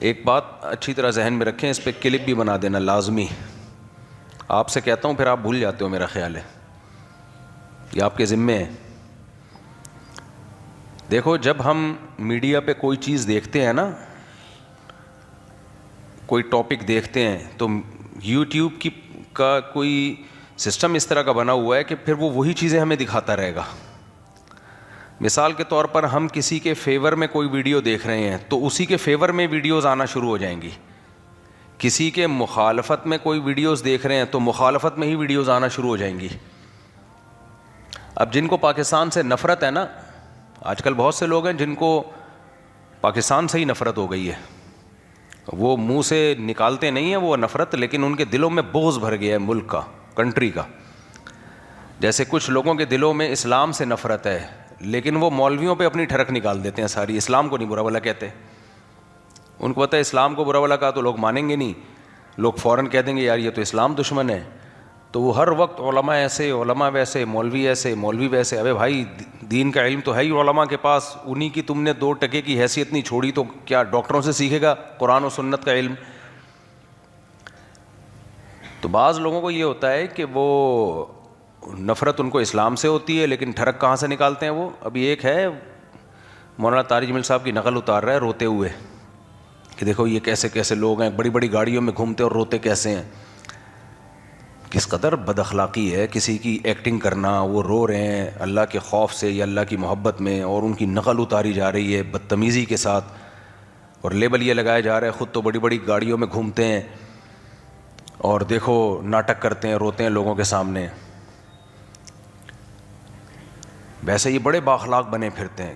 ایک بات اچھی طرح ذہن میں رکھیں, اس پہ کلپ بھی بنا دینا لازمی. آپ سے کہتا ہوں پھر آپ بھول جاتے ہو, میرا خیال ہے یہ آپ کے ذمے ہے. دیکھو, جب ہم میڈیا پہ کوئی چیز دیکھتے ہیں نا, کوئی ٹاپک دیکھتے ہیں, تو یوٹیوب کا کوئی سسٹم اس طرح کا بنا ہوا ہے کہ پھر وہ وہی چیزیں ہمیں دکھاتا رہے گا. مثال کے طور پر ہم کسی کے فیور میں کوئی ویڈیو دیکھ رہے ہیں تو اسی کے فیور میں ویڈیوز آنا شروع ہو جائیں گی. کسی کے مخالفت میں کوئی ویڈیوز دیکھ رہے ہیں تو مخالفت میں ہی ویڈیوز آنا شروع ہو جائیں گی. اب جن کو پاکستان سے نفرت ہے نا, آج کل بہت سے لوگ ہیں جن کو پاکستان سے ہی نفرت ہو گئی ہے. وہ منہ سے نکالتے نہیں ہیں وہ نفرت, لیکن ان کے دلوں میں بغض بھر گیا ہے ملک کا, کنٹری کا. جیسے کچھ لوگوں کے دلوں میں اسلام سے نفرت ہے, لیکن وہ مولویوں پہ اپنی ٹھڑک نکال دیتے ہیں ساری. اسلام کو نہیں برا بھلا کہتے, ان کو پتہ ہے اسلام کو برا بھلا کہا تو لوگ مانیں گے نہیں, لوگ فوراً کہہ دیں گے یار یہ تو اسلام دشمن ہے. تو وہ ہر وقت علماء ایسے, علماء ویسے, مولوی ایسے, مولوی ویسے. ابے بھائی, دین کا علم تو ہے ہی علماء کے پاس, انہی کی تم نے 2 ٹکے کی حیثیت نہیں چھوڑی تو کیا ڈاکٹروں سے سیکھے گا قرآن و سنت کا علم؟ تو بعض لوگوں کو یہ ہوتا ہے کہ وہ نفرت ان کو اسلام سے ہوتی ہے, لیکن ٹھڑک کہاں سے نکالتے ہیں وہ. ابھی ایک ہے مولانا طارق جمیل صاحب کی نقل اتار رہا ہے روتے ہوئے کہ دیکھو یہ کیسے کیسے لوگ ہیں, بڑی بڑی گاڑیوں میں گھومتے اور روتے کیسے ہیں. کس قدر بد اخلاقی ہے کسی کی ایکٹنگ کرنا, وہ رو رہے ہیں اللہ کے خوف سے یا اللہ کی محبت میں, اور ان کی نقل اتاری جا رہی ہے بدتمیزی کے ساتھ, اور لیبل یہ لگایا جا رہا ہے خود تو بڑی بڑی گاڑیوں میں گھومتے ہیں اور دیکھو ناٹک کرتے ہیں, روتے ہیں لوگوں کے سامنے. ویسے یہ بڑے بااخلاق بنے پھرتے ہیں.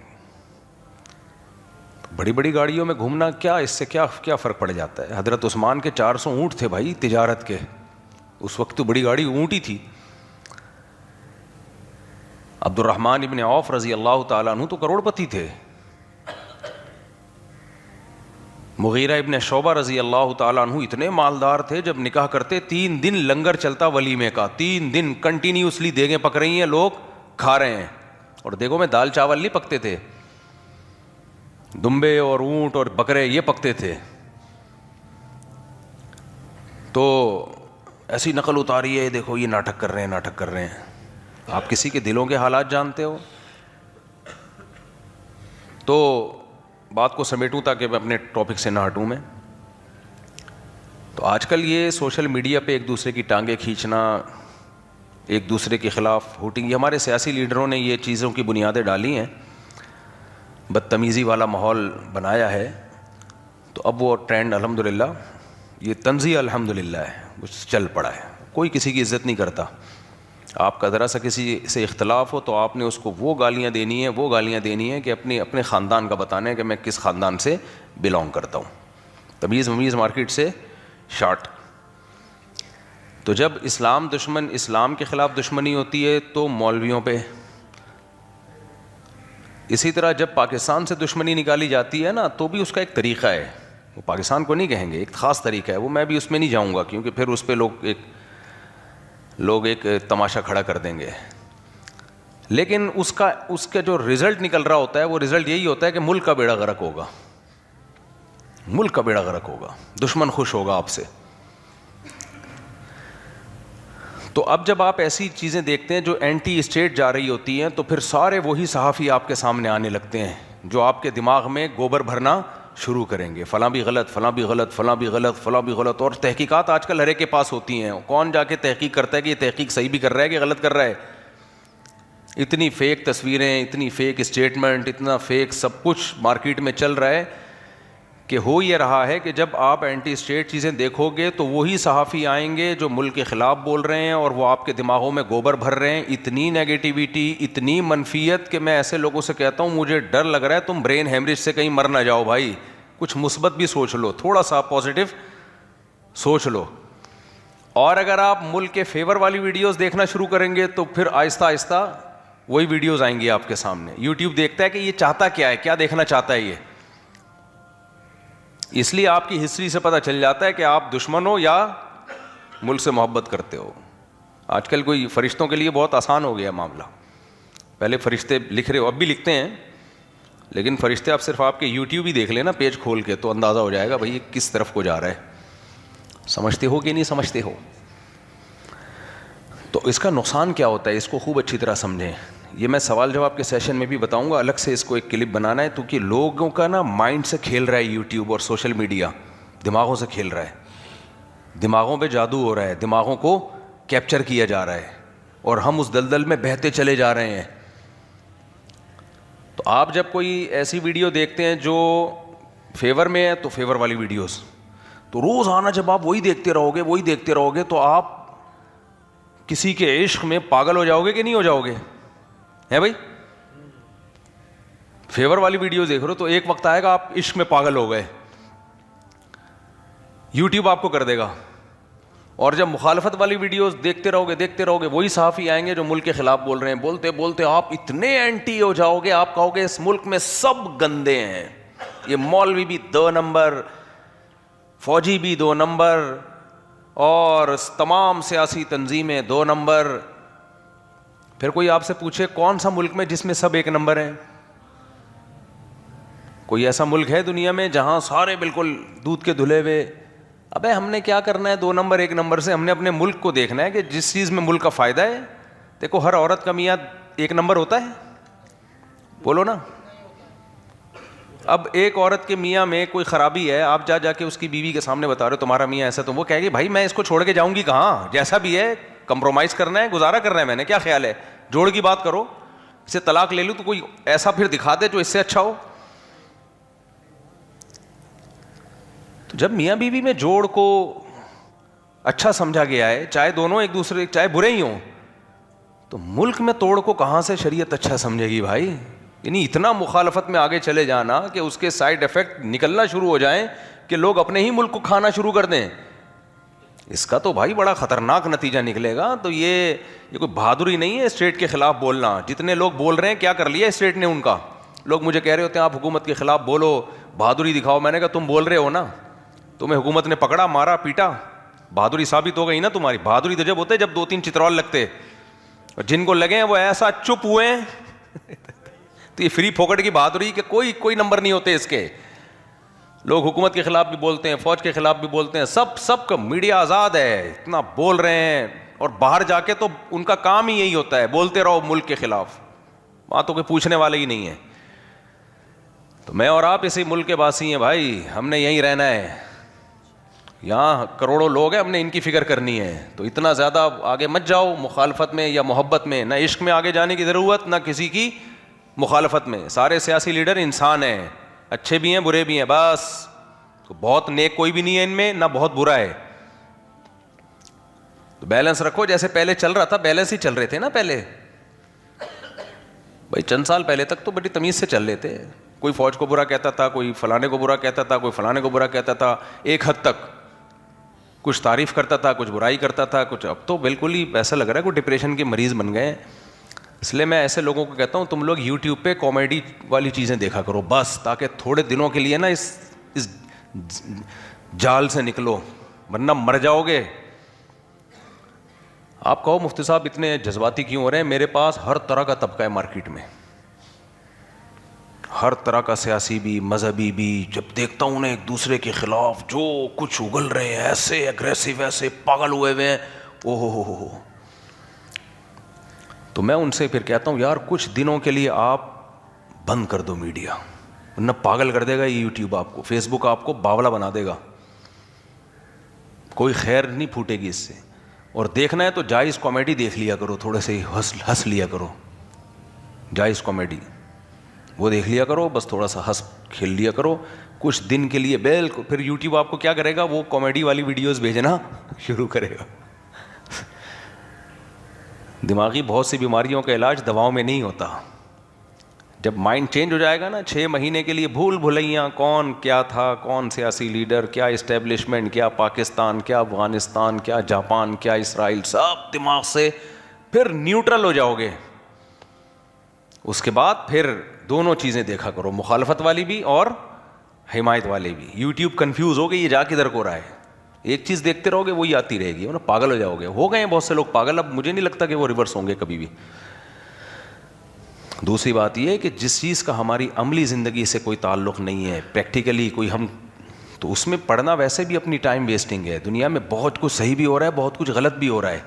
بڑی بڑی گاڑیوں میں گھومنا کیا, اس سے کیا فرق پڑ جاتا ہے. حضرت عثمان کے 400 اونٹ تھے بھائی تجارت کے, اس وقت تو بڑی گاڑی اونٹ ہی تھی. عبد الرحمن ابن عوف رضی اللہ تعالیٰ عنہ تو کروڑ پتی تھے. مغیرہ ابن شعبہ رضی اللہ تعالیٰ عنہ اتنے مالدار تھے, جب نکاح کرتے 3 دن لنگر چلتا ولیمے کا, 3 دن کنٹینیوسلی دیگیں پک رہی ہیں, لوگ کھا رہے ہیں. اور دیکھو میں دال چاول نہیں پکتے تھے, دمبے اور اونٹ اور بکرے یہ پکتے تھے. تو ایسی نقل اتاری ہے, دیکھو یہ ناٹک کر رہے ہیں, ناٹک کر رہے ہیں. آپ کسی کے دلوں کے حالات جانتے ہو. تو بات کو سمیٹوں تاکہ میں اپنے ٹاپک سے نہ ہٹوں میں. تو آج کل یہ سوشل میڈیا پہ ایک دوسرے کی ٹانگیں کھینچنا, ایک دوسرے کے خلاف ہوٹنگ, یہ ہمارے سیاسی لیڈروں نے یہ چیزوں کی بنیادیں ڈالی ہیں, بدتمیزی والا ماحول بنایا ہے. تو اب وہ ٹرینڈ الحمدللہ, یہ تنزیہ الحمدللہ ہے, وہ چل پڑا ہے. کوئی کسی کی عزت نہیں کرتا. آپ کا ذرا سا کسی سے اختلاف ہو تو آپ نے اس کو وہ گالیاں دینی ہیں کہ اپنے خاندان کا بتانا ہے کہ میں کس خاندان سے بلانگ کرتا ہوں. تمیز ممیز مارکیٹ سے شارٹ. تو جب اسلام کے خلاف دشمنی ہوتی ہے تو مولویوں پہ. اسی طرح جب پاکستان سے دشمنی نکالی جاتی ہے نا, تو بھی اس کا ایک طریقہ ہے. وہ پاکستان کو نہیں کہیں گے, ایک خاص طریقہ ہے, وہ میں بھی اس میں نہیں جاؤں گا کیونکہ پھر اس پہ لوگ ایک تماشا کھڑا کر دیں گے. لیکن اس کا جو رزلٹ نکل رہا ہوتا ہے, وہ رزلٹ یہی ہوتا ہے کہ ملک کا بیڑا غرق ہوگا, ملک کا بیڑا غرق ہوگا, دشمن خوش ہوگا آپ سے. تو اب جب آپ ایسی چیزیں دیکھتے ہیں جو اینٹی اسٹیٹ جا رہی ہوتی ہیں, تو پھر سارے وہی صحافی آپ کے سامنے آنے لگتے ہیں جو آپ کے دماغ میں گوبر بھرنا شروع کریں گے. فلاں بھی غلط, فلاں بھی غلط, فلاں بھی غلط, فلاں بھی غلط. اور تحقیقات آج کل ہر ایک کے پاس ہوتی ہیں. کون جا کے تحقیق کرتا ہے کہ یہ تحقیق صحیح بھی کر رہا ہے کہ غلط کر رہا ہے. اتنی فیک تصویریں, اتنی فیک اسٹیٹمنٹ, اتنا فیک سب کچھ مارکیٹ میں چل رہا ہے کہ ہو یہ رہا ہے کہ جب آپ اینٹی اسٹیٹ چیزیں دیکھو گے تو وہی صحافی آئیں گے جو ملک کے خلاف بول رہے ہیں, اور وہ آپ کے دماغوں میں گوبر بھر رہے ہیں. اتنی نیگیٹیوٹی, اتنی منفیت کہ میں ایسے لوگوں سے کہتا ہوں مجھے ڈر لگ رہا ہے تم برین ہیمریج سے کہیں مر نہ جاؤ بھائی. کچھ مثبت بھی سوچ لو, تھوڑا سا پازیٹیو سوچ لو. اور اگر آپ ملک کے فیور والی ویڈیوز دیکھنا شروع کریں گے تو پھر آہستہ آہستہ وہی ویڈیوز آئیں گی آپ کے سامنے. یوٹیوب دیکھتا ہے کہ یہ چاہتا کیا ہے, کیا دیکھنا چاہتا ہے یہ. اس لیے آپ کی ہسٹری سے پتہ چل جاتا ہے کہ آپ دشمن ہو یا ملک سے محبت کرتے ہو. آج کل کوئی فرشتوں کے لیے بہت آسان ہو گیا معاملہ. پہلے فرشتے لکھ رہے ہو, اب بھی لکھتے ہیں, لیکن فرشتے آپ صرف آپ کے یوٹیوب ہی دیکھ لیں نا پیج کھول کے تو اندازہ ہو جائے گا بھائی یہ کس طرف کو جا رہا ہے. سمجھتے ہو کہ نہیں سمجھتے ہو؟ تو اس کا نقصان کیا ہوتا ہے اس کو خوب اچھی طرح سمجھیں. یہ میں سوال جواب کے سیشن میں بھی بتاؤں گا, الگ سے اس کو ایک کلپ بنانا ہے, کیونکہ لوگوں کا نا مائنڈ سے کھیل رہا ہے یوٹیوب اور سوشل میڈیا, دماغوں سے کھیل رہا ہے, دماغوں پہ جادو ہو رہا ہے, دماغوں کو کیپچر کیا جا رہا ہے اور ہم اس دلدل میں بہتے چلے جا رہے ہیں. تو آپ جب کوئی ایسی ویڈیو دیکھتے ہیں جو فیور میں ہے تو فیور والی ویڈیوز, تو روز آنا جب آپ وہی دیکھتے رہو گے تو آپ کسی کے عشق میں پاگل ہو جاؤ گے کہ نہیں ہو جاؤ گے؟ ہے بھائی, فیور والی ویڈیو دیکھ رہے ہو تو ایک وقت آئے گا آپ عشق میں پاگل ہو گئے, یوٹیوب آپ کو کر دے گا. اور جب مخالفت والی ویڈیوز دیکھتے رہو گے وہی صحافی آئیں گے جو ملک کے خلاف بول رہے ہیں, بولتے بولتے آپ اتنے اینٹی ہو جاؤ گے, آپ کہو گے اس ملک میں سب گندے ہیں, یہ مولوی بھی 2 نمبر, فوجی بھی 2 نمبر, اور تمام سیاسی تنظیمیں 2 نمبر. پھر کوئی آپ سے پوچھے کون سا ملک میں جس میں سب 1 نمبر ہیں؟ کوئی ایسا ملک ہے دنیا میں جہاں سارے بالکل دودھ کے دھلے ہوئے؟ ابے ہم نے کیا کرنا ہے 2 نمبر 1 نمبر سے, ہم نے اپنے ملک کو دیکھنا ہے کہ جس چیز میں ملک کا فائدہ ہے. دیکھو ہر عورت کا میاں 1 نمبر ہوتا ہے, بولو نا. اب ایک عورت کے میاں میں کوئی خرابی ہے, آپ جا کے اس کی بیوی کے سامنے بتا رہے ہو تمہارا میاں ایسا, تو وہ کہے گی بھائی میں اس کو چھوڑ کے جاؤں گی کہاں, جیسا بھی ہے کمپرومائز کرنا ہے, گزارا کرنا ہے, میں نے کیا خیال ہے, جوڑ کی بات کرو, اسے طلاق لے لوں تو کوئی ایسا پھر دکھا دے جو اس سے اچھا ہو. تو جب میاں بیوی میں جوڑ کو اچھا سمجھا گیا ہے, چاہے دونوں ایک دوسرے چاہے برے ہی ہوں, تو ملک میں توڑ کو کہاں سے شریعت اچھا سمجھے گی بھائی؟ یعنی اتنا مخالفت میں آگے چلے جانا کہ اس کے سائیڈ ایفیکٹ نکلنا شروع ہو جائیں کہ لوگ اپنے ہی ملک کو کھانا شروع کر دیں, اس کا تو بھائی بڑا خطرناک نتیجہ نکلے گا. تو یہ کوئی بہادری نہیں ہے اسٹیٹ کے خلاف بولنا. جتنے لوگ بول رہے ہیں کیا کر لیا اسٹیٹ نے ان کا؟ لوگ مجھے کہہ رہے ہوتے ہیں آپ حکومت کے خلاف بولو, بہادری دکھاؤ. میں نے کہا تم بول رہے ہو نا, تمہیں حکومت نے پکڑا, مارا, پیٹا, بہادری ثابت ہو گئی نا تمہاری. بہادری تو جب ہوتے جب 2-3 چترول لگتے, اور جن کو لگے ہیں وہ ایسا چپ ہوئے ہیں تو یہ فری پھوکٹ کی بہادری کہ کوئی نمبر نہیں ہوتے اس کے. لوگ حکومت کے خلاف بھی بولتے ہیں, فوج کے خلاف بھی بولتے ہیں, سب کا میڈیا آزاد ہے, اتنا بول رہے ہیں, اور باہر جا کے تو ان کا کام ہی یہی ہوتا ہے, بولتے رہو ملک کے خلاف, وہاں تو کوئی پوچھنے والے ہی نہیں ہے. تو میں اور آپ اسی ملک کے باسی ہیں بھائی, ہم نے یہیں رہنا ہے, یہاں کروڑوں لوگ ہیں, ہم نے ان کی فکر کرنی ہے. تو اتنا زیادہ آگے مت جاؤ مخالفت میں یا محبت میں, نہ عشق میں آگے جانے کی ضرورت, نہ کسی کی مخالفت میں. سارے سیاسی لیڈر انسان ہیں, اچھے بھی ہیں برے بھی ہیں, بس بہت نیک کوئی بھی نہیں ہے ان میں, نہ بہت برا ہے. تو بیلنس رکھو, جیسے پہلے چل رہا تھا بیلنس ہی چل رہے تھے نا پہلے بھائی, چند سال پہلے تک تو بڑی تمیز سے چل رہے تھے. کوئی فوج کو برا کہتا تھا, کوئی فلانے کو برا کہتا تھا, کوئی فلانے کو برا کہتا تھا, ایک حد تک کچھ تعریف کرتا تھا, کچھ برائی کرتا تھا, کچھ. اب تو بالکل ہی ایسا لگ رہا ہے کوئی ڈپریشن کے مریض بن گئے ہیں. اس لیے میں ایسے لوگوں کو کہتا ہوں تم لوگ یوٹیوب پہ کامیڈی والی چیزیں دیکھا کرو بس, تاکہ تھوڑے دنوں کے لیے نا اس جال سے نکلو, ورنہ مر جاؤ گے. آپ کہو مفتی صاحب اتنے جذباتی کیوں ہو رہے ہیں؟ میرے پاس ہر طرح کا طبقہ ہے مارکیٹ میں, ہر طرح کا سیاسی بھی مذہبی بھی. جب دیکھتا ہوں نا ایک دوسرے کے خلاف جو کچھ اگل رہے ہیں, ایسے اگریسو, ایسے پاگل ہوئے ہوئے ہیں, او ہو. تو میں ان سے پھر کہتا ہوں یار کچھ دنوں کے لیے آپ بند کر دو میڈیا, ورنہ پاگل کر دے گا یہ یوٹیوب آپ کو, فیس بک آپ کو باولا بنا دے گا, کوئی خیر نہیں پھوٹے گی اس سے. اور دیکھنا ہے تو جائز کامیڈی دیکھ لیا کرو, تھوڑے سے ہنس لیا کرو, جائز کامیڈی وہ دیکھ لیا کرو, بس تھوڑا سا ہنس کھیل لیا کرو کچھ دن کے لیے. بالکل پھر یوٹیوب آپ کو کیا کرے گا, وہ کامیڈی والی ویڈیوز بھیجنا شروع کرے گا. دماغی بہت سی بیماریوں کا علاج دواؤں میں نہیں ہوتا. جب مائنڈ چینج ہو جائے گا نا 6 مہینے کے لیے بھول بھلیاں, کون کیا تھا, کون سیاسی لیڈر, کیا اسٹیبلشمنٹ, کیا پاکستان, کیا افغانستان, کیا جاپان, کیا اسرائیل, سب دماغ سے پھر نیوٹرل ہو جاؤ گے. اس کے بعد پھر دونوں چیزیں دیکھا کرو, مخالفت والی بھی اور حمایت والی بھی. یوٹیوب کنفیوز ہو گئے یہ جا کدھر کو رہا ہے, ایک چیز دیکھتے رہو گے وہی آتی رہے گی, ورنہ پاگل ہو جاؤ گے. ہو گئے ہیں بہت سے لوگ پاگل, اب مجھے نہیں لگتا کہ وہ ریورس ہوں گے کبھی بھی. دوسری بات یہ ہے کہ جس چیز کا ہماری عملی زندگی سے کوئی تعلق نہیں ہے, پریکٹیکلی کوئی ہم, تو اس میں پڑھنا ویسے بھی اپنی ٹائم ویسٹنگ ہے. دنیا میں بہت کچھ صحیح بھی ہو رہا ہے, بہت کچھ غلط بھی ہو رہا ہے.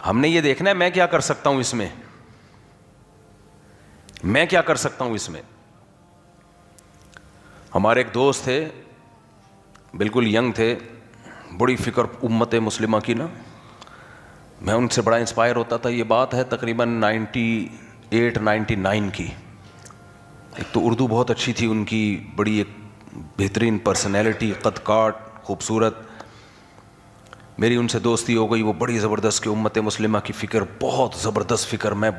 ہم نے یہ دیکھنا ہے میں کیا کر سکتا ہوں اس میں, میں کیا کر سکتا ہوں اس میں. ہمارے ایک دوست تھے, بالکل ینگ تھے, بڑی فکر امت مسلمہ کی نا, میں ان سے بڑا انسپائر ہوتا تھا. یہ بات ہے تقریباً 98-99 کی. ایک تو اردو بہت اچھی تھی ان کی, بڑی ایک بہترین پرسنالٹی, قد کاٹ, خوبصورت. میری ان سے دوستی ہو گئی, وہ بڑی زبردست کہ امت مسلمہ کی فکر, بہت زبردست فکر. میں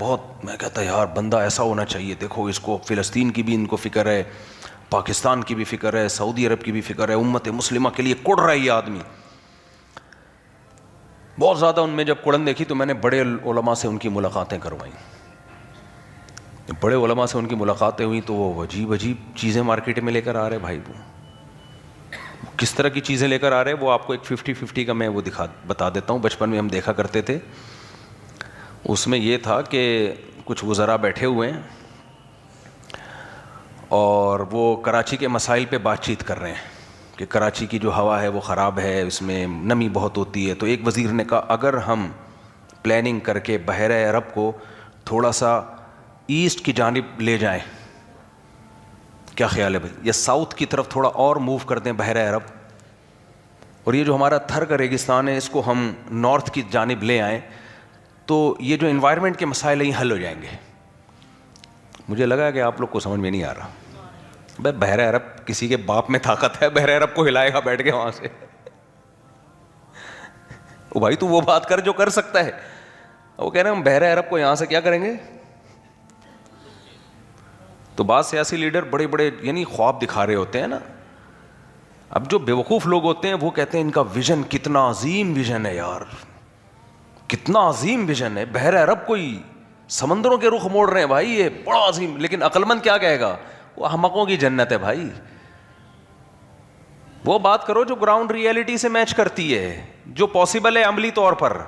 کہتا یار بندہ ایسا ہونا چاہیے. دیکھو اس کو فلسطین کی بھی ان کو فکر ہے, پاکستان کی بھی فکر ہے, سعودی عرب کی بھی فکر ہے, امت مسلمہ کے لیے کڑ رہا ہے یہ آدمی. بہت زیادہ ان میں جب کڑن دیکھی تو میں نے بڑے علماء سے ان کی ملاقاتیں کروائیں. بڑے علماء سے ان کی ملاقاتیں ہوئیں تو وہ عجیب عجیب چیزیں مارکیٹ میں لے کر آ رہے بھائی. وہ کس طرح کی چیزیں لے کر آ رہے, وہ آپ کو ایک 50-50 کا میں وہ بتا دیتا ہوں. بچپن میں ہم دیکھا کرتے تھے, اس میں یہ تھا کہ کچھ وزراء بیٹھے ہوئے ہیں اور وہ کراچی کے مسائل پہ بات چیت کر رہے ہیں کہ کراچی کی جو ہوا ہے وہ خراب ہے, اس میں نمی بہت ہوتی ہے. تو ایک وزیر نے کہا اگر ہم پلاننگ کر کے بحیرہ عرب کو تھوڑا سا ایسٹ کی جانب لے جائیں, کیا خیال ہے بھائی, یا ساؤتھ کی طرف تھوڑا اور موو کر دیں بحیرہ عرب, اور یہ جو ہمارا تھر کا ریگستان ہے اس کو ہم نارتھ کی جانب لے آئیں, تو یہ جو انوائرمنٹ کے مسائل ہیں یہ حل ہو جائیں گے. مجھے لگا کہ آپ لوگ کو سمجھ میں نہیں آ رہا. بھائی بحیرہ عرب کسی کے باپ میں طاقت ہے, بحیرہ عرب کو ہلائے گا بیٹھ کے وہاں سے؟ او بھائی تو وہ بات کر جو کر سکتا ہے. وہ کہہ رہے ہیں ہم بحیرہ عرب کو یہاں سے کیا کریں گے. تو بعض سیاسی لیڈر بڑے بڑے یعنی خواب دکھا رہے ہوتے ہیں نا. اب جو بیوقوف لوگ ہوتے ہیں وہ کہتے ہیں ان کا ویژن کتنا عظیم ویژن ہے یار, کتنا عظیم ویژن ہے, بحیرہ عرب کو ہی سمندروں کے رخ موڑ رہے ہیں بھائی, یہ بڑا عظیم. لیکن عقل مند کیا کہے گا, وہ احمقوں کی جنت ہے بھائی. وہ بات کرو جو گراؤنڈ ریئلٹی سے میچ کرتی ہے, جو پاسبل ہے عملی طور پر.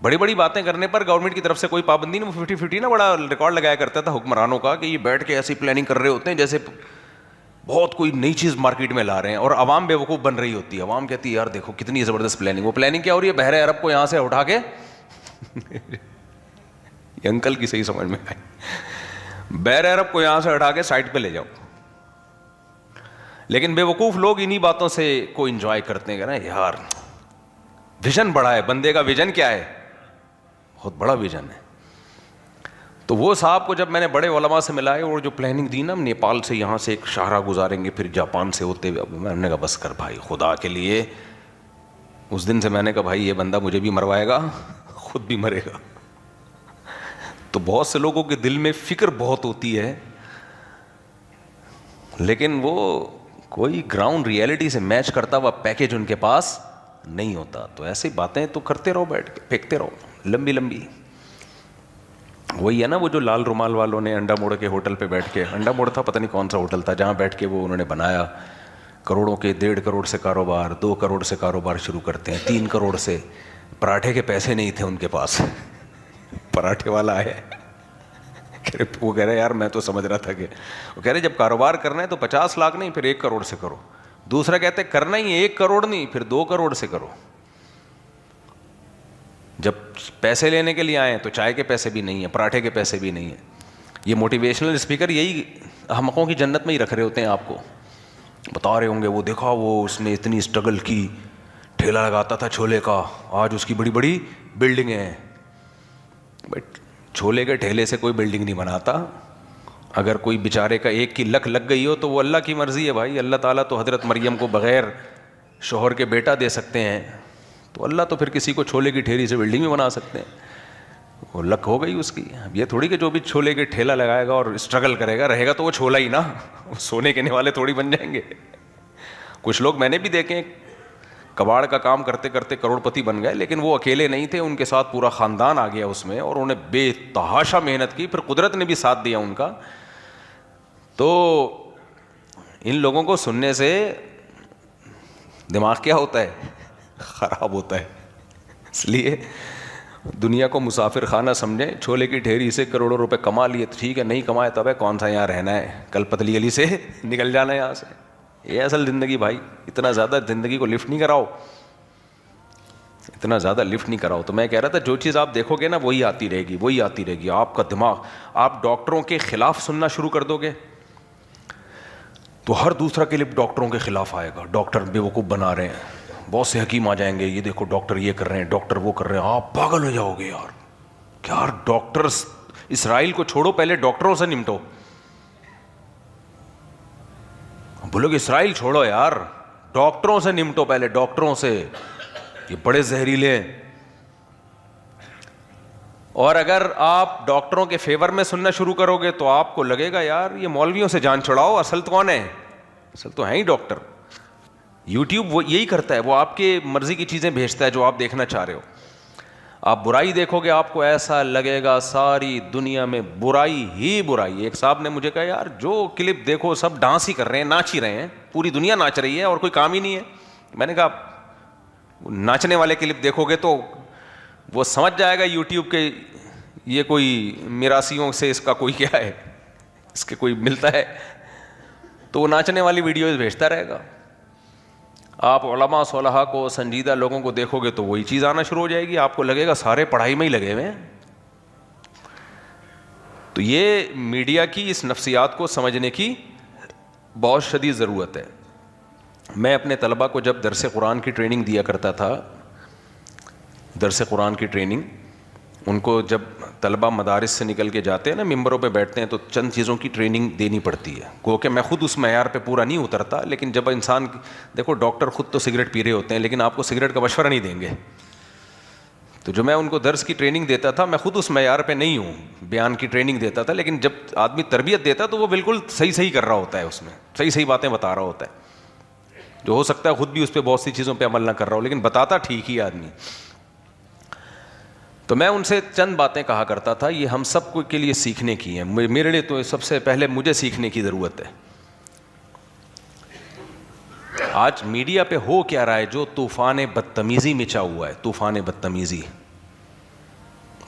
بڑی بڑی باتیں کرنے پر گورنمنٹ کی طرف سے کوئی پابندی نہیں. وہ 50-50 نا بڑا ریکارڈ لگایا کرتا تھا حکمرانوں کا کہ یہ بیٹھ کے ایسی پلاننگ کر رہے ہوتے ہیں جیسے بہت کوئی نئی چیز مارکیٹ میں لا رہے ہیں, اور عوام بیوقوف بن رہی ہوتی ہے. عوام کہتی ہے یار دیکھو کتنی زبردست پلاننگ. وہ پلاننگ کیا ہو رہی ہے, بحیرہ عرب کو یہاں سے اٹھا کے یہ انکل کی صحیح سمجھ میں آئی, بحیرہ عرب کو یہاں سے اٹھا کے سائڈ پہ لے جاؤ. لیکن بیوقوف لوگ انہی باتوں سے کو انجوائے کرتے ہیں کہ نا یار ویژن بڑا ہے, بندے کا ویژن کیا ہے, بہت بڑا ویژن ہے. تو وہ صاحب کو جب میں نے بڑے علماء سے ملائے اور جو پلاننگ دی نا, نیپال سے یہاں سے ایک شاہراہ گزاریں گے پھر جاپان سے ہوتے ہوئے, میں نے کہا بس کر بھائی خدا کے لیے. اس دن سے میں نے کہا بھائی یہ بندہ مجھے بھی مروائے گا, خود بھی مرے گا. تو بہت سے لوگوں کے دل میں فکر بہت ہوتی ہے, لیکن وہ کوئی گراؤنڈ ریئلٹی سے میچ کرتا ہوا پیکیج ان کے پاس نہیں ہوتا. تو ایسی باتیں تو کرتے رہو, بیٹھ کے پھینکتے رہو لمبی لمبی. وہی ہے نا وہ جو لال رومال والوں نے انڈا موڑ کے ہوٹل پہ بیٹھ کے, انڈا موڑ تھا پتہ نہیں کون سا ہوٹل تھا, جہاں بیٹھ کے وہ انہوں نے بنایا کروڑوں کے, 1.5 کروڑ سے کاروبار, 2 کروڑ سے کاروبار شروع کرتے ہیں, 3 کروڑ سے. پراٹھے کے پیسے نہیں تھے ان کے پاس. پراٹھے والا آیا, وہ کہہ رہے یار میں تو سمجھ رہا تھا کہ, وہ کہہ رہے جب کاروبار کرنا ہے تو 50 لاکھ نہیں پھر 1 کروڑ سے کرو. دوسرا کہتے کرنا ہی 1 کروڑ نہیں پھر 2 کروڑ سے کرو. جب پیسے لینے کے لیے آئے تو چائے کے پیسے بھی نہیں ہیں, پراٹھے کے پیسے بھی نہیں ہیں. یہ موٹیویشنل اسپیکر یہی احمقوں کی جنت میں ہی رکھ رہے ہوتے ہیں, آپ کو بتا رہے ہوں گے وہ دیکھا وہ اس نے اتنی اسٹرگل کی, ٹھیلا لگاتا تھا چھولے کا, آج اس کی بڑی بڑی بلڈنگیں ہیں. بٹ چھولے کے ٹھیلے سے کوئی بلڈنگ نہیں بناتا. اگر کوئی بیچارے کا 1 کی لک لگ گئی ہو تو وہ اللہ کی مرضی ہے بھائی. اللہ تعالیٰ تو حضرت مریم کو بغیر شوہر کے بیٹا دے سکتے ہیں, تو اللہ تو پھر کسی کو چھولے کی ٹھیلی سے بلڈنگ بھی بنا سکتے ہیں. وہ لک ہو گئی اس کی. اب یہ تھوڑی کہ جو بھی چھولے کے ٹھیلا لگائے گا اور اسٹرگل کرے گا رہے گا تو وہ چھولا ہی نا, سونے کے والے تھوڑی بن جائیں گے. کچھ لوگ میں نے بھی دیکھے کباڑ کا کام کرتے کرتے کروڑ پتی بن گئے, لیکن وہ اکیلے نہیں تھے, ان کے ساتھ پورا خاندان آ گیا اس میں, اور انہوں نے بے تحاشا محنت کی, پھر قدرت نے بھی ساتھ دیا ان کا. تو ان لوگوں کو سننے سے دماغ کیا ہوتا ہے, خراب ہوتا ہے. اس لیے دنیا کو مسافر خانہ سمجھیں, چھولے کی ڈھیری سے کروڑوں روپے کما لیے ٹھیک ہے, نہیں کمائے تب ہے کون سا یہاں رہنا ہے, کل پتلی گلی سے نکل جانا ہے یہاں سے. یہ اصل زندگی بھائی, اتنا زیادہ زندگی کو لفٹ نہیں کراؤ, اتنا زیادہ لفٹ نہیں کراؤ. تو میں کہہ رہا تھا جو چیز آپ دیکھو گے نا وہی آتی رہے گی, وہی آتی رہے گی. آپ کا دماغ, آپ ڈاکٹروں کے خلاف سننا شروع کر دو گے تو ہر دوسرا کلپ ڈاکٹروں کے خلاف آئے گا. ڈاکٹر بیوقوف بنا رہے ہیں, بہت سے حکیم آ جائیں گے, یہ دیکھو ڈاکٹر یہ کر رہے ہیں, ڈاکٹر وہ کر رہے ہیں. آپ پاگل ہو جاؤ گے یار, کیا یار ڈاکٹرز, اسرائیل کو چھوڑو پہلے ڈاکٹروں سے نمٹو. بولو کہ اسرائیل چھوڑو یار, ڈاکٹروں سے نمٹو پہلے, ڈاکٹروں سے. یہ بڑے زہریلے ہیں. اور اگر آپ ڈاکٹروں کے فیور میں سننا شروع کرو گے تو آپ کو لگے گا یار یہ مولویوں سے جان چھڑاؤ, اصل تو کون ہے, اصل تو ہیں ہی ڈاکٹر. یوٹیوب وہ یہی کرتا ہے, وہ آپ کے مرضی کی چیزیں بھیجتا ہے جو آپ دیکھنا چاہ رہے ہو. آپ برائی دیکھو گے آپ کو ایسا لگے گا ساری دنیا میں برائی ہی برائی. ایک صاحب نے مجھے کہا یار جو کلپ دیکھو سب ڈانس ہی کر رہے ہیں, ناچ ہی رہے ہیں, پوری دنیا ناچ رہی ہے اور کوئی کام ہی نہیں ہے. میں نے کہا ناچنے والے کلپ دیکھو گے تو وہ سمجھ جائے گا یوٹیوب کے یہ کوئی میراثیوں سے اس کا کوئی کیا ہے, اس کے کوئی ملتا ہے, تو وہ ناچنے والی ویڈیوز بھیجتا رہے گا. آپ علماء صلحاء کو, سنجیدہ لوگوں کو دیکھو گے تو وہی چیز آنا شروع ہو جائے گی. آپ کو لگے گا سارے پڑھائی میں ہی لگے ہوئے ہیں. تو یہ میڈیا کی اس نفسیات کو سمجھنے کی بہت شدید ضرورت ہے. میں اپنے طلباء کو جب درس قرآن کی ٹریننگ دیا کرتا تھا, درس قرآن کی ٹریننگ, ان کو جب طلباء مدارس سے نکل کے جاتے ہیں نا, ممبروں پہ بیٹھتے ہیں تو چند چیزوں کی ٹریننگ دینی پڑتی ہے. گو کہ میں خود اس معیار پہ پورا نہیں اترتا, لیکن جب انسان, دیکھو ڈاکٹر خود تو سگریٹ پی رہے ہوتے ہیں لیکن آپ کو سگریٹ کا مشورہ نہیں دیں گے. تو جو میں ان کو درس کی ٹریننگ دیتا تھا, میں خود اس معیار پہ نہیں ہوں, بیان کی ٹریننگ دیتا تھا, لیکن جب آدمی تربیت دیتا تو وہ بالکل صحیح کر رہا ہوتا ہے, اس میں صحیح باتیں بتا رہا ہوتا ہے, جو ہو سکتا ہے خود بھی اس پہ بہت سی چیزوں پہ عمل نہ کر رہا ہو, لیکن بتاتا ٹھیک ہی آدمی. تو میں ان سے چند باتیں کہا کرتا تھا, یہ ہم سب کو کے لیے سیکھنے کی ہیں. میرے لیے تو سب سے پہلے مجھے سیکھنے کی ضرورت ہے. آج میڈیا پہ ہو کیا رہا ہے, جو طوفان بدتمیزی مچا ہوا ہے, طوفان بدتمیزی.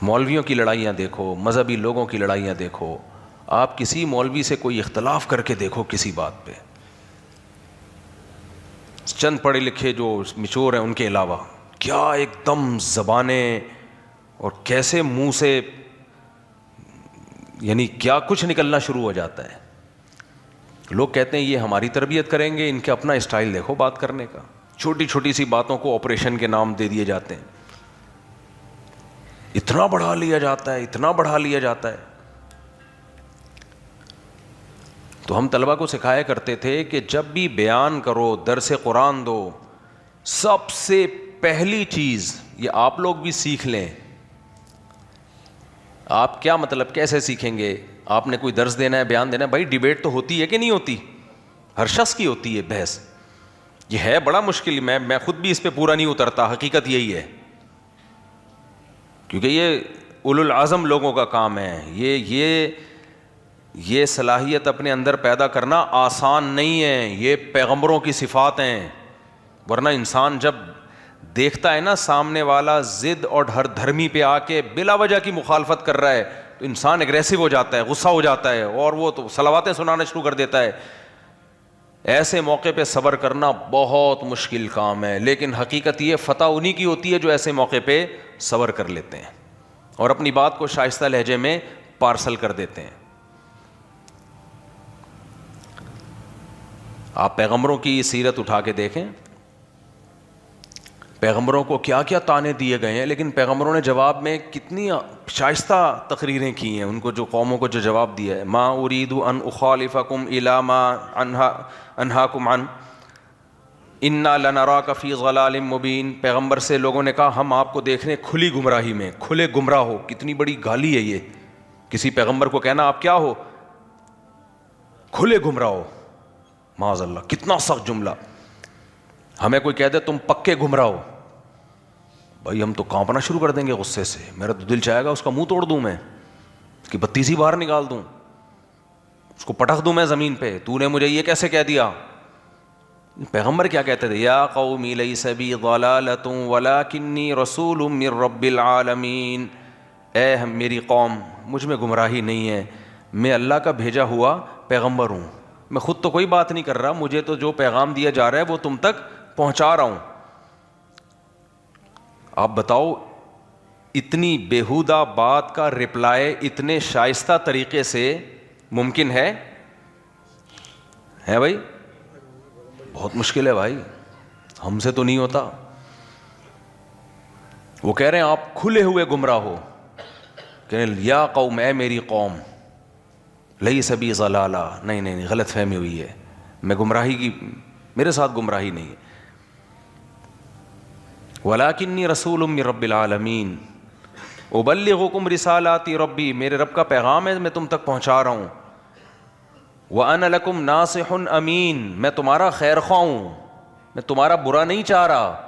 مولویوں کی لڑائیاں دیکھو, مذہبی لوگوں کی لڑائیاں دیکھو, آپ کسی مولوی سے کوئی اختلاف کر کے دیکھو کسی بات پہ, چند پڑھے لکھے جو مچور ہیں ان کے علاوہ, کیا ایک دم زبانیں اور کیسے منہ سے یعنی کیا کچھ نکلنا شروع ہو جاتا ہے. لوگ کہتے ہیں یہ ہماری تربیت کریں گے, ان کے اپنا اسٹائل دیکھو بات کرنے کا. چھوٹی چھوٹی سی باتوں کو آپریشن کے نام دے دیے جاتے ہیں, اتنا بڑھا لیا جاتا ہے, اتنا بڑھا لیا جاتا ہے. تو ہم طلبہ کو سکھایا کرتے تھے کہ جب بھی بیان کرو, درس قرآن دو, سب سے پہلی چیز یہ آپ لوگ بھی سیکھ لیں. آپ کیا مطلب کیسے سیکھیں گے؟ آپ نے کوئی درس دینا ہے, بیان دینا ہے, بھائی ڈیبیٹ تو ہوتی ہے کہ نہیں ہوتی, ہر شخص کی ہوتی ہے بحث. یہ ہے بڑا مشکل, میں خود بھی اس پہ پورا نہیں اترتا, حقیقت یہی ہے, کیونکہ یہ اولو العزم لوگوں کا کام ہے. یہ صلاحیت اپنے اندر پیدا کرنا آسان نہیں ہے, یہ پیغمبروں کی صفات ہیں. ورنہ انسان جب دیکھتا ہے نا سامنے والا ضد اور ہر دھرمی پہ آ کے بلا وجہ کی مخالفت کر رہا ہے تو انسان اگریسو ہو جاتا ہے, غصہ ہو جاتا ہے, اور وہ تو صلواتیں سنانا شروع کر دیتا ہے. ایسے موقع پہ صبر کرنا بہت مشکل کام ہے, لیکن حقیقت یہ فتح انہی کی ہوتی ہے جو ایسے موقع پہ صبر کر لیتے ہیں اور اپنی بات کو شائستہ لہجے میں پارسل کر دیتے ہیں. آپ پیغمبروں کی سیرت اٹھا کے دیکھیں, پیغمبروں کو کیا کیا طعنے دیے گئے ہیں, لیکن پیغمبروں نے جواب میں کتنی شائستہ تقریریں کی ہیں. ان کو جو قوموں کو جو جواب دیا ہے, ما اريد ان اخالفكم الى ما انهاكم عنه انا لنراك في ضلال مبين. پیغمبر سے لوگوں نے کہا ہم آپ کو دیکھ رہے ہیں کھلی گمراہی میں, کھلے گمراہ ہو. کتنی بڑی گالی ہے یہ, کسی پیغمبر کو کہنا آپ کیا ہو, کھلے گمراہ ہو. معاذ اللہ, کتنا سخت جملہ. ہمیں کوئی کہہ دے تم پکے گمراہ ہو, بھائی ہم تو کانپنا شروع کر دیں گے غصے سے. میرا تو دل چاہے گا اس کا منہ توڑ دوں, میں اس کی بتیسی باہر نکال دوں, اس کو پٹخ دوں میں زمین پہ. تو نے مجھے یہ کیسے کہہ دیا, پیغمبر کیا کہتے تھے؟ یا قوم لیس بی ضلالۃ ولکنی رسول من رب العالمین، اے میری قوم، مجھ میں گمراہی نہیں ہے، میں اللہ کا بھیجا ہوا پیغمبر ہوں، میں خود تو کوئی بات نہیں کر رہا، مجھے تو جو پیغام دیا جا رہا ہے وہ تم تک پہنچا رہا ہوں۔ آپ بتاؤ اتنی بیہودہ بات کا رپلائی اتنے شائستہ طریقے سے ممکن ہے بھائی؟ بہت مشکل ہے بھائی، ہم سے تو نہیں ہوتا۔ وہ کہہ رہے ہیں آپ کھلے ہوئے گمراہ ہو، کہ یا قوم، اے میری قوم، لیس بی ضلالہ، نہیں غلط فہمی ہوئی ہے، میں گمراہی کی، میرے ساتھ گمراہی نہیں ہے، ولکنی رسول من رب العالمین ابلغکم رسالات ربی، میرے رب کا پیغام ہے میں تم تک پہنچا رہا ہوں، وَأَنَا لَكُمْ نَاصِحٌ امین، میں تمہارا خیر خواہ ہوں، میں تمہارا برا نہیں چاہ رہا،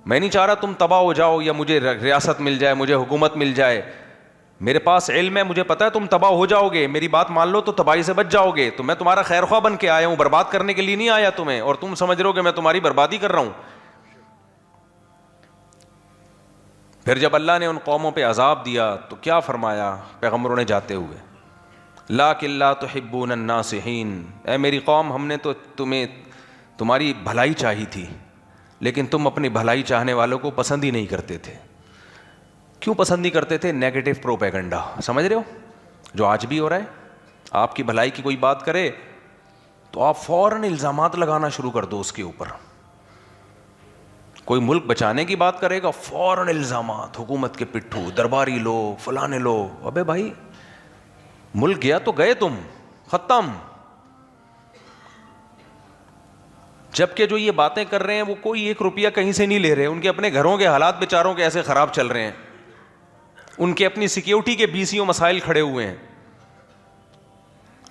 میں نہیں چاہ رہا تم تباہ ہو جاؤ یا مجھے ریاست مل جائے، مجھے حکومت مل جائے، میرے پاس علم ہے، مجھے پتا ہے تم تباہ ہو جاؤ گے، میری بات مان لو تو تباہی سے بچ جاؤ گے، تو میں تمہارا خیر خواہ بن کے آیا ہوں، برباد کرنے کے لیے نہیں آیا تمہیں، اور تم سمجھ رہے ہو کہ میں تمہاری بربادی کر رہا ہوں۔ پھر جب اللہ نے ان قوموں پہ عذاب دیا تو کیا فرمایا پیغمبروں نے جاتے ہوئے؟ لَٰكِن لَّا تُحِبُّونَ النَّاصِحِينَ، اے میری قوم، ہم نے تو تمہیں تمہاری بھلائی چاہی تھی، لیکن تم اپنی بھلائی چاہنے والوں کو پسند ہی نہیں کرتے تھے۔ کیوں پسند نہیں کرتے تھے؟ نیگیٹو پروپیگنڈا، سمجھ رہے ہو جو آج بھی ہو رہا ہے؟ آپ کی بھلائی کی کوئی بات کرے تو آپ فوراً الزامات لگانا شروع کر دو اس کے اوپر۔ کوئی ملک بچانے کی بات کرے گا، فوراً الزامات، حکومت کے پٹھو، درباری لوگ، فلانے لوگ۔ ابے بھائی ملک گیا تو گئے تم، ختم۔ جبکہ جو یہ باتیں کر رہے ہیں وہ کوئی 1 روپیہ کہیں سے نہیں لے رہے، ان کے اپنے گھروں کے حالات بیچاروں کے ایسے خراب چل رہے ہیں، ان کے اپنی سیکیورٹی کے BCO مسائل کھڑے ہوئے ہیں۔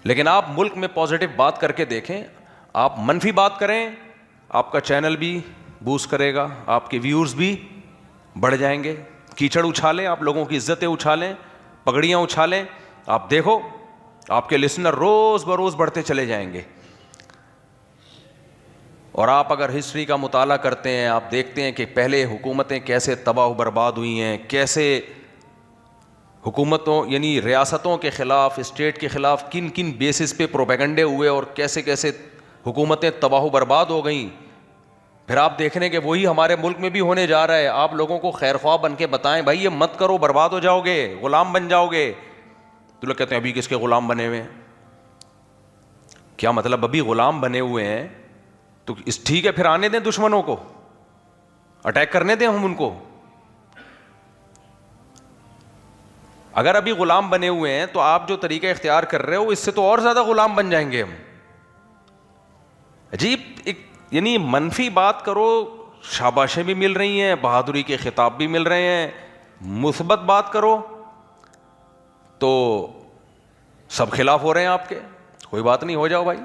لیکن آپ ملک میں پازیٹو بات کر کے دیکھیں، آپ منفی بات کریں، آپ کا چینل بھی بوسٹ کرے گا، آپ کے ویورز بھی بڑھ جائیں گے، کیچڑ اچھالیں، آپ لوگوں کی عزتیں اچھالیں، پگڑیاں اچھالیں، آپ دیکھو آپ کے لسنر روز بروز بڑھتے چلے جائیں گے۔ اور آپ اگر ہسٹری کا مطالعہ کرتے ہیں، آپ دیکھتے ہیں کہ پہلے حکومتیں کیسے تباہ و برباد ہوئی ہیں، کیسے حکومتوں یعنی ریاستوں کے خلاف، اسٹیٹ کے خلاف کن کن بیسس پہ پروپیگنڈے ہوئے اور کیسے کیسے حکومتیں تباہ و برباد ہو گئیں۔ پھر آپ دیکھ رہے ہیں کہ وہی ہمارے ملک میں بھی ہونے جا رہا ہے۔ آپ لوگوں کو خیر خواہ بن کے بتائیں بھائی یہ مت کرو، برباد ہو جاؤ گے، غلام بن جاؤ گے۔ تو لوگ کہتے ہیں ابھی کس کے غلام بنے ہوئے ہیں؟ کیا مطلب ابھی غلام بنے ہوئے ہیں؟ تو ٹھیک ہے، پھر آنے دیں دشمنوں کو، اٹیک کرنے دیں ہم ان کو۔ اگر ابھی غلام بنے ہوئے ہیں تو آپ جو طریقہ اختیار کر رہے ہو اس سے تو اور زیادہ غلام بن جائیں گے ہم۔ عجیب یعنی منفی بات کرو، شاباشیں بھی مل رہی ہیں، بہادری کے خطاب بھی مل رہے ہیں، مثبت بات کرو تو سب خلاف ہو رہے ہیں آپ کے۔ کوئی بات نہیں، ہو جاؤ بھائی۔